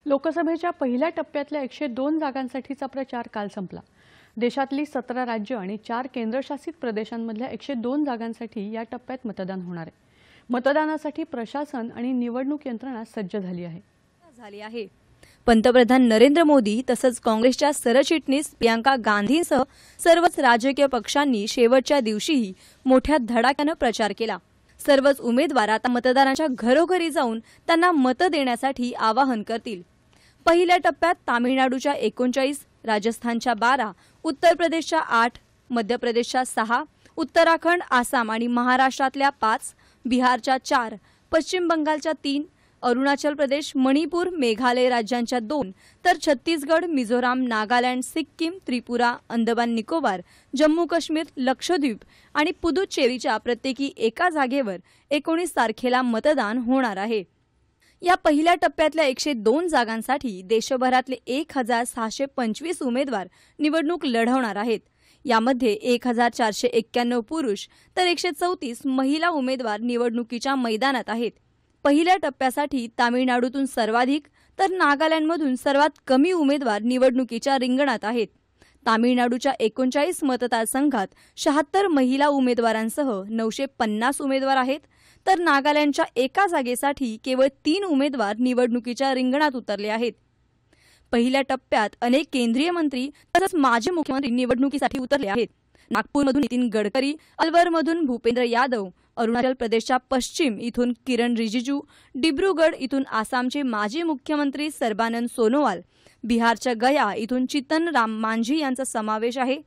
लोकसभेच्या पहिल्या टप्प्यातल्या 102 जागांसाठीचा प्रचार काल संपला। देशातली 17 राज्य आणि 4 केंद्रशासित प्रदेशांमधल्या 102 जागांसाठी या टप्प्यात मतदान होणार आहे। मतदानासाठी प्रशासन आणि निवडणूक यंत्रणा सज्ज झाली आहे। पंतप्रधान नरेंद्र मोदी तसंच काँग्रेसच्या सरचिटणीस प्रियंका गांधींसह सर्वच राजकीय पक्षांनी शेवटच्या दिवशीही मोठ्या धडाक्याने प्रचार केला। सर्वच उमेदवार आता मतदारांच्या घरोघरी जाऊन त्यांना मत देण्यासाठी आवाहन करतील। पहिल्या टप्प्यात तामिळनाडूच्या 39, राजस्थानच्या 12, उत्तर प्रदेशच्या 8, मध्य प्रदेशच्या 6, उत्तराखंड, आसाम आणि महाराष्ट्रातल्या 5, बिहारच्या 4, पश्चिम बंगालच्या 3, अरुणाचल प्रदेश, मणिपूर, मेघालय राज्यांच्या 2, तर छत्तीसगड, मिझोराम, नागालँड, सिक्कीम, त्रिपुरा, अंदमान निकोबार, जम्मू काश्मीर, लक्षद्वीप आणि पुदुच्चेरीच्या प्रत्येकी एका जागेवर 19 तारखेला मतदान होणार आहे। या पहिल्या टप्प्यातल्या 102 जागांसाठी देशभरातले 1625 उमेदवार निवडणूक लढवणार आहेत। यामध्ये 1491 पुरुष तर 134 महिला उमेदवार निवडणुकीच्या मैदानात आहेत। पहिल्या टप्प्यासाठी तामिळनाडूतून सर्वाधिक तर नागालँडमधून सर्वात कमी उमेदवार निवडणुकीच्या रिंगणात आहेत। तामिळनाडूच्या 39 मतदारसंघात 76 महिला उमेदवारांसह 950 उमेदवार आहेत, तर नागालँडच्या एका जागेसाठी केवळ 3 उमेदवार निवडणुकीच्या रिंगणात उतरले आहेत। पहिल्या टप्प्यात अनेक केंद्रीय मंत्री तसंच माजी मुख्यमंत्री निवडणुकीसाठी उतरले आहेत। नागपूरमधून नितीन गडकरी, अलवरमधून भूपेंद्र यादव, अरुणाचल प्रदेशच्या पश्चिम इथून किरण रिजिजू, डिब्रुगड इथून आसामचे माजी मुख्यमंत्री सर्बानंद सोनोवाल, बिहारच्या गया इथून चितन राम मांझी यांचा समावेश आहे।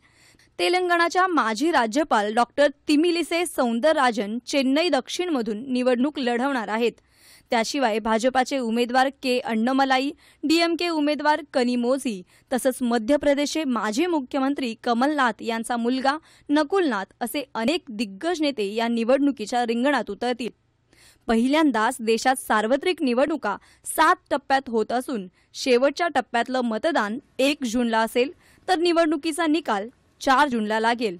तेलंगणाच्या माजी राज्यपाल डॉक्टर तिमिलिसे सौंदरराजन चेन्नई दक्षिणमधून निवडणूक लढवणार आहेत। त्याशिवाय भाजपाचे उमेदवार के अण्णामलाई, डीएमके उमेदवार कनिमोझी तसंच मध्य प्रदेशचे माजी मुख्यमंत्री कमलनाथ यांचा मुलगा नकुलनाथ असे अनेक दिग्गज नेते या निवडणुकीच्या रिंगणात उतरतील। पहिल्यांदाच देशात सार्वत्रिक निवडणुका 7 टप्प्यात होत असून शेवटच्या टप्प्यातलं मतदान 1 जूनला असेल, तर निवडणुकीचा निकाल 4 जूनला लागेल।